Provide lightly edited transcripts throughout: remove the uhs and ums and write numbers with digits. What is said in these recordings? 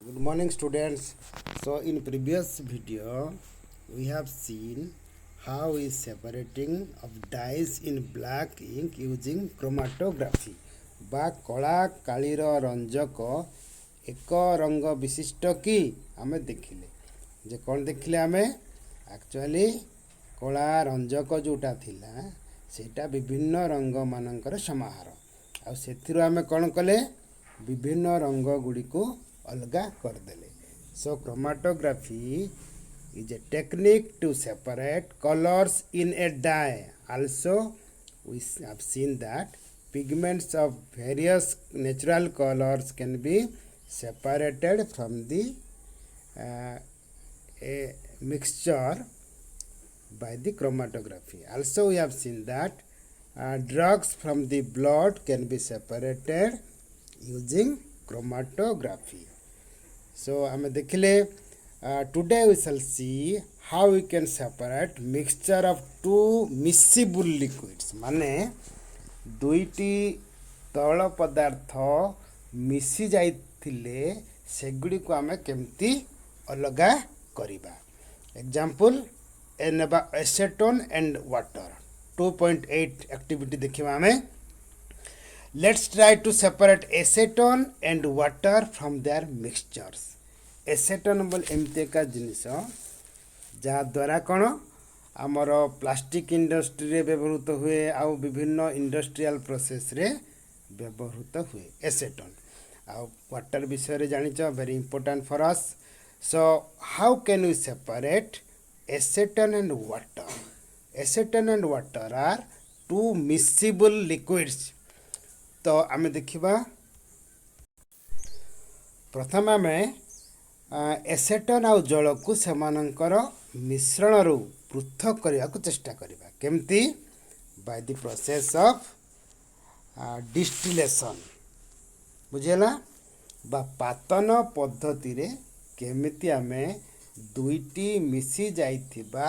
Good morning students. So in previous video we have seen how is separating of dyes in black ink using chromatography ବା କଳା କାଳିର ରଞ୍ଜକ ଏକ ରଙ୍ଗ ବିଶିଷ୍ଟ କି ଆମେ ଦେଖିଲେ ଯେ କ'ଣ ଦେଖିଲେ ଆମେ ଆକ୍ଚୁଆଲି କଳା ରଞ୍ଜକ ଯେଉଁଟା ଥିଲା ସେଇଟା ବିଭିନ୍ନ ରଙ୍ଗମାନଙ୍କର ସମାହାର ଆଉ ସେଥିରୁ ଆମେ କ'ଣ କଲେ ବିଭିନ୍ନ ରଙ୍ଗ ଗୁଡ଼ିକୁ अलगा कर देले. So chromatography is a technique to separate colors in a dye. Also we have seen that pigments of various natural colors can be separated from the a mixture by the chromatography. Also we have seen that drugs from the blood can be separated using chromatography. So ଆମେ ଦେଖିଲେ today we shall see how we can separate mixture of two miscible liquids ମାନେ ଦୁଇଟି ତୈଳ ପଦାର୍ଥ ମିଶି ଯାଇଥିଲେ ସେଗୁଡ଼ିକୁ ଆମେ କେମିତି ଅଲଗା କରିବା. ଏକ୍ଜାମ୍ପଲ ନେବା acetone and water 2.8 activity ଦେଖିବା ଆମେ. Let's try to separate acetone and water from their mixtures. Acetone बोल एमती का जिनिस जहाँद्वारा कौन आमर प्लास्टिक इंडस्ट्री व्यवहृत हुए आउ विभिन्न इंडस्ट्रियल प्रोसेस रे व्यवहृत हुए एसेटोन आउ वाटर विषय जानिच very important for us. So how can we separate acetone and water. Acetone and water are two miscible liquids. तो आम देखा प्रथम आम एसेटन आउ जल को सेमानंकर मिश्रण रु पृथक करने को चेष्टा करवा केमती by the process of distillation बुझेला बा पातन पद्धति रे केमिति आमे दुईटी मिसी जाइथिबा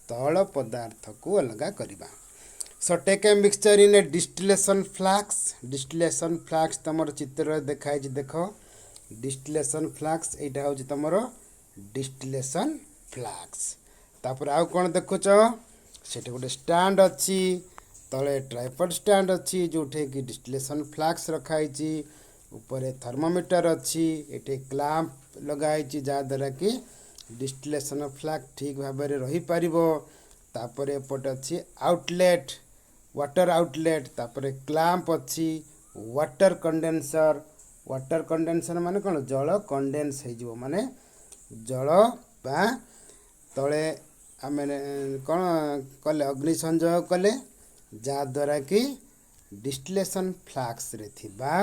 तैल पदार्थ को अलगा करवा. So take a mixture in a distillation flask. Distillation flask तमर चित्र देखाई देखो distillation flask एटा होची तमर distillation flask. तापर आउ कोन देखुच सेटे गोटे स्टैंड अछि तळे ट्राइपॉड स्टैंड अछि जोठे कि distillation flask रखाइची ऊपर थर्मोमीटर अछि एटे क्लैंप लगाइची जा द्वारा कि distillation flask ठीक भाबे रही परिबो. तापर एपट अछि आउटलेट वाटर आउटलेट तापर क्लैंप अच्छी वाटर कंडेंसर माने कौन जल कंडेन्स हो माने जल बा तले आम कौन कले अग्नि संयोग कले जहाँद्वारा कि डिस्टिलेशन फ्लास्क रे थिबा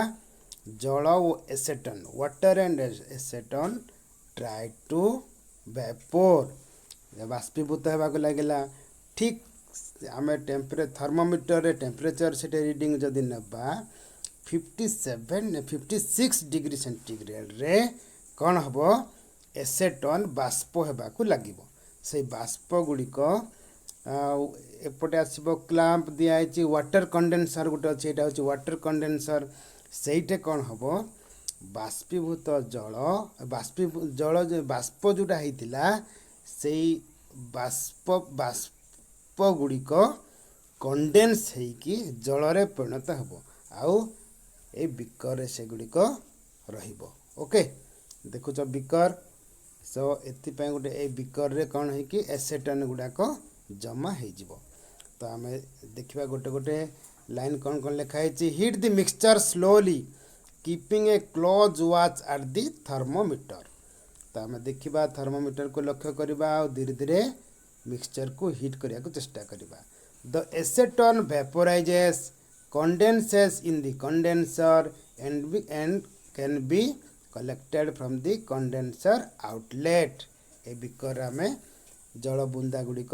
जल और acetone water and acetone try to vapour बाष्पीभूत होगा लगे. ठीक आम थर्मोमीटर रे टेम्परेचर से रीडिंग जदि नबा 56 डिग्री सेंटीग्रेड रे कौन हम एसेटन बाष्प होगा लगे से बाष्प गुड़िक एपटे आसब क्लैंप दिखाई वाटर कंडेन्सर गोटे अच्छे यहाँ हूँ वाटर कंडेन्सर से कौन हम बाष्पीभूत जल बाष्प जोटा होता से बाष्प गुड़िक कंडेन्स होइकी जल रे परिणत हो आउ ए बिकर से गुड़िक रहिबो. Okay देखुच beaker. सो एथिपाई गोटे ए बिकर रे कौन है कि एसेटन गुड़ाक जमा हो. तो आम देखा गोटे गोटे लाइन कौन कौन लिखाई hit the mixture slowly keeping A close watch at the thermometer. तो आम देखा थर्मोमीटर को लक्ष्य करवा धीरे धीरे मिक्सचर को हिट करने को चेष्टा करवा. The acetone vaporises condenses in the condenser and can be collected from the condenser outlet. ए बिकर आम जल बुंदा गुड़िक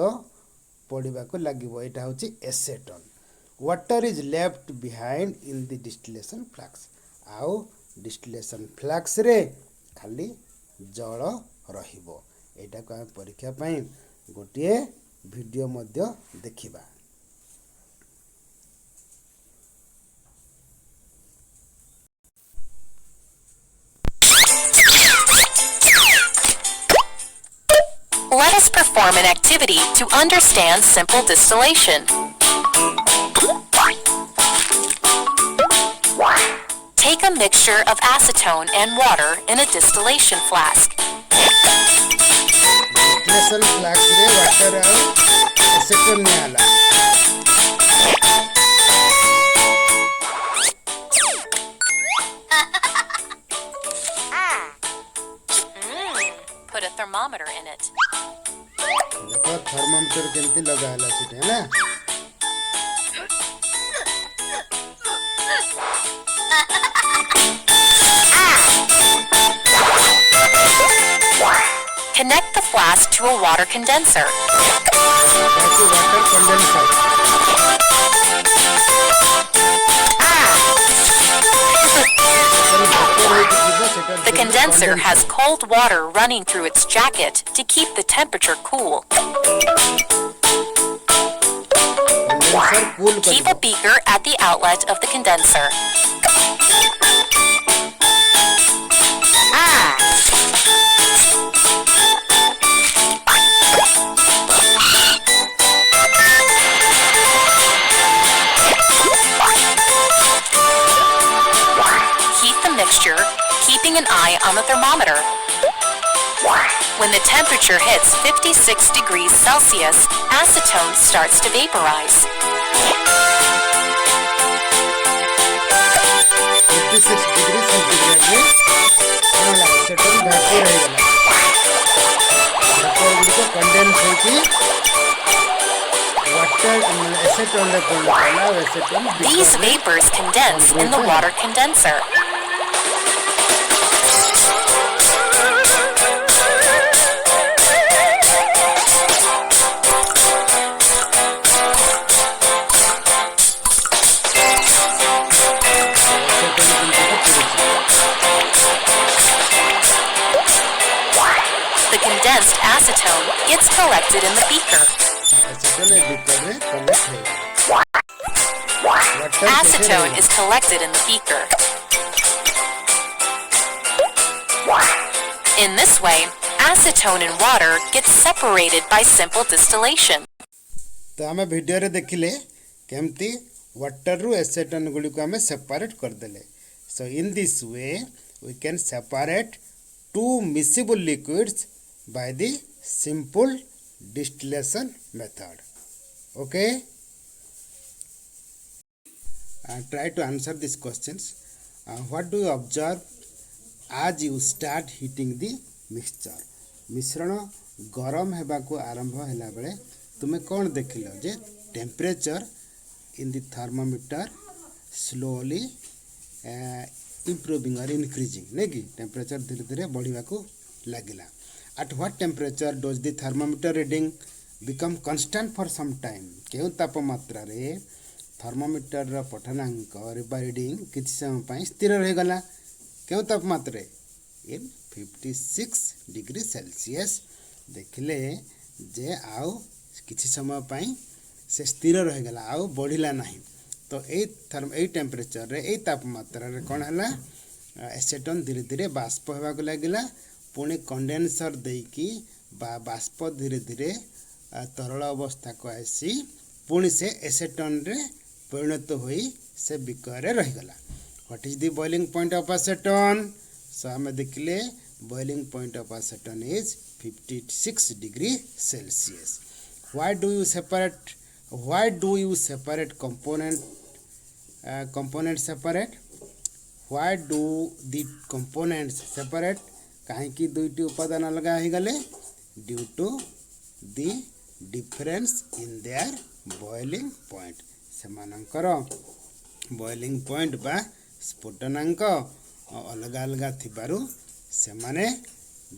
पड़ा को लगे यहाँ हूँ acetone. Water is left behind in the distillation flask आउ डिस्टिलेशन फ्लास्क रे खाली जल रहिबो. एटा को आम परीक्षा पाई गोटे वीडियो मध्य देखिबा. Let us perform an activity to understand simple distillation. Take a mixture of acetone and water in a distillation flask. Distillation flask रे water और acetone नियाला. Put a thermometer in it. देखो थर्मामीटर केमती लगाला छिटे है ना. Connect the flask to a water condenser. That's a water condenser. The condenser has cold water running through its jacket to keep the temperature cool. Keep a beaker at the outlet of the condenser. Heat the mixture, keeping an eye on the thermometer. When the temperature hits 56 degrees Celsius, acetone starts to vaporize. 56 degrees centigrade में हमारा acetone भाप रहेगा. भाप गुड़िको condense होगी water acetone रे condense acetone. These vapors condense in the water condenser. The condensed acetone gets collected in the beaker. Acetone is collected in the beaker. In this way, acetone and water get separated by simple distillation. तो हमें video रे देखिले केमती water रु acetone गुडी को हमें separate कर देले. So in this way we can separate two miscible liquids by the simple distillation method. Okay, try to answer these questions. What do you observe as you start heating the mixture? मिश्रण गरम हेबा को आरंभ हैला बेले तुमे कोन देखिलो जे temperature in the thermometer slowly improving or increasing नेगी टेम्परेचर धीरे धीरे बढ़िबा को लागिला. At what temperature does the thermometer reading become constant for some time? केउ तापमात्रा रे थर्मोमीटर रा पठनांक रीडिंग किछि समय पई स्थिर रहि गला. केउ तापमात्रा इन 56 डिग्री सेल्सियस देखले जे आउ किछि समय पई से स्थिर रहि गला आउ बढ़िला नाही. तो ए टेम्परेचर रे ए तापमात्रा रे कोन हला एसेटोन धीरे धीरे बाष्प हेबा को लागिला. पुणे कंडेंसर देकी बाष्प धीरे धीरे तरल अवस्था को आसी पुणी से एसेटोन रे परिणत होई से बिकर रही गला. What is the boiling point of acetone? So हमें देखले boiling point of acetone is 56 degree Celsius. Why do you separate component separate? Why do the components separate? कहीं की दुईटी उपादान अलग ही गले due to the difference in their boiling point. सेमानंकर boiling point बा स्फुटनांक अलग अलग थिबारु सेमाने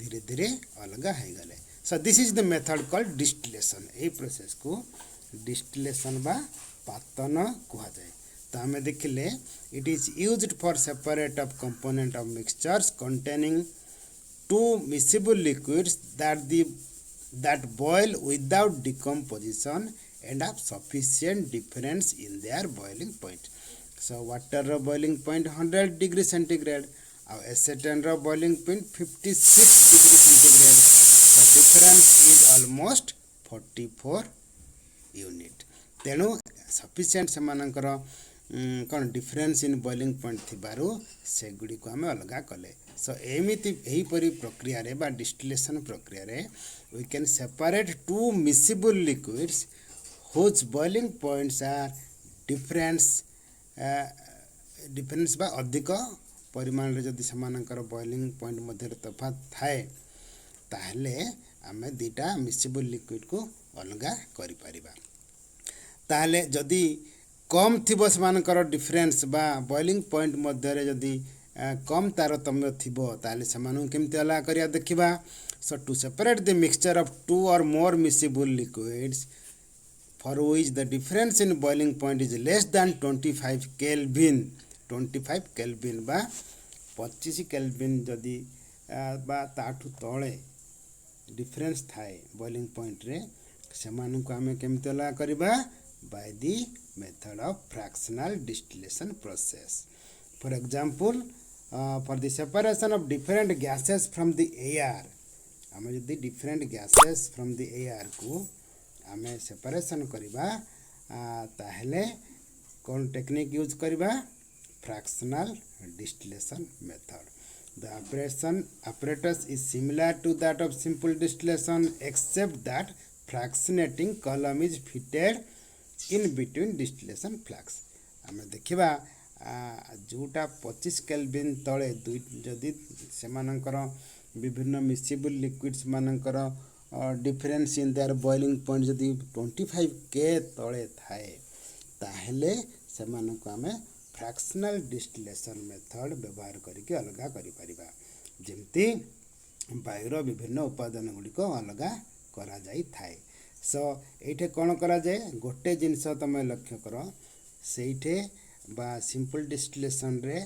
धीरे धीरे अलग ही गले. So this is the method called distillation. A process को डिस्टिलेशन बा पातन कहा जाए. तो हमें देखिले it is used for separate of component of mixtures containing two miscible liquids that boil without decomposition and have sufficient difference in their boiling point. So water boiling point 100 degree centigrade, acetone boiling point 56 degree centigrade. So difference is almost 44 unit तेणु sufficient सेमानकर कौन difference in boiling point थिबारु सेगुडी को आम अलग कले सो एमिति एहीपरि प्रक्रिया रे बा डिस्टिलेशन प्रक्रिया रे we can separate two miscible liquids whose boiling points are difference बा अधिक परिमाण रे जदि सेमानकर बॉइलिंग पॉइंट मध्य तफात थाए ताहले आमे दीटा मिसिबल लिक्विड को अलग करि परिबा ताहले जदि कम थिबो सेमानकर डिफरेंस बा बॉइलिंग पॉइंट मध्य रे जदि कम तारतम्य थिबो ताहले सेमानु केमति अलग करिया देखिबा so to separate the mixture of two और more miscible liquids for which the difference in boiling point is less than 25 kelvin 25 kelvin बा 25 केल्विन जदि बा ताठू तळे डिफरेंस थाए बॉइलिंग पॉइंट रे सेमानु को आमे केमति अलग करिबा by the method of fractional distillation process. For example, for the separation of different gases from the air, आमे जदि different gases from the air को आमे separation करिबा ताहले कौन टेक्निक यूज करिबा fractional distillation method. The apparatus is similar to that of simple distillation except that fractionating column is fitted in between distillation flask. आमे देखिबा जोटा 25 केल्विन तळे जदि सेमानकर विभिन्न मिसिबल लिक्विड्स मानकर difference in their boiling point जदि 25 के तळे थाए ताहले सेमानक आमे फ्रैक्शनल डिस्टिलेशन मेथड व्यवहार करके अलग करि परिबा जेमति वायुर विभिन्न उपादान गुडी को अलग करा जाई थाए सो एठे कौन करा जाए गोटे जिनस तुम लक्ष्य कर सेठे बा सिंपल डिस्टिलेशन रे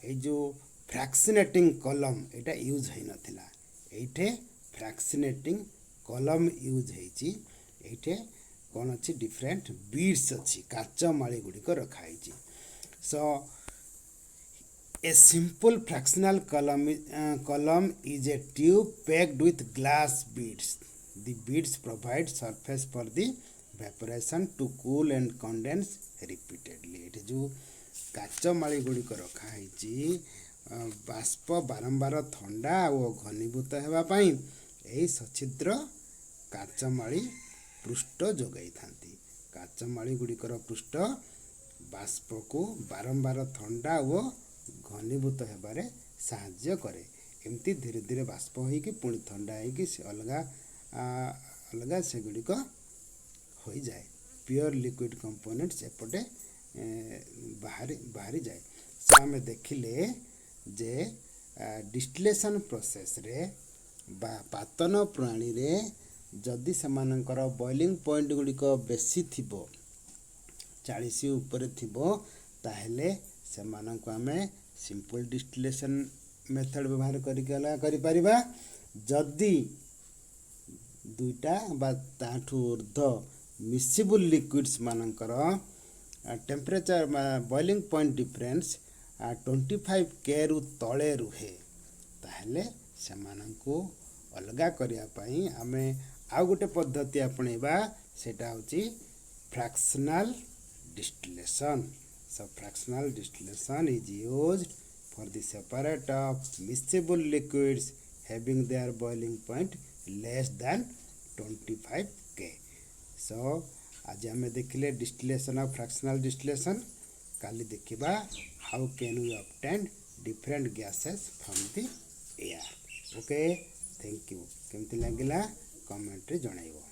ए जो फ्रैक्शनेटिंग कलम एटा यूज है नथिला एठे फ्रैक्शनेटिंग कलम यूज हेची एठे कौन अच्छी डिफरेंट बीड्स अच्छी काच माली गुडी को रखा हेची so a simple fractional column is a tube packed with glass beads. The beads provide surface for the evaporation to cool and condense repeatedly. एटे जो काच माली गुडी को रखा है बाष्प बारंबार ठंडा और घनीभूत हेबा पई एही सछिद्र काच माली पृष्ठ जोगाई थांती काच माली गुडी को पृष्ठ बाष्प को बारंबार ठंडा और घनीभूत हेबारे साहाय्य करे एमती धीरे धीरे बाष्प होइकी पुणी ठंडा होइकी अलग अलग से गुड़िक हो जाए प्योर लिक्विड कंपोनेंट्स एपटे बाहरी जाए सो आम देखिले जे डिस्टिलेशन प्रोसेस रे बा पातन प्रणाली रे जदि सेमानकर बॉइलिंग पॉइंट गुड़िक बेसी थिबो 40 ऊपर थिबो ताहेले सेमानक आमे सिंपल डिस्टिलेशन मेथड व्यवहार करके अलग करि परिबा जदि दुईटा बा ताठू ऊर्ध मिसिबल लिक्विड्स मानकर टेम्परेचर बॉइलिंग पॉइंट डिफरेंस 25 के रु तले रुहे ताहले सेमानंकु अलगा करिया पई आमे आ गोटे पद्धति आपणेबा सेटा होची fractional distillation so fractional distillation is used for the separate of miscible liquids having their boiling point less than 25 K. So आज आम देखिले डिस्टिलेशन ऑफ फ्रैक्शनल डिस्टिलेशन काली देखिबा how can we obtain different gases from the air okay thank you केमती लागिला comment रे जणाइबो।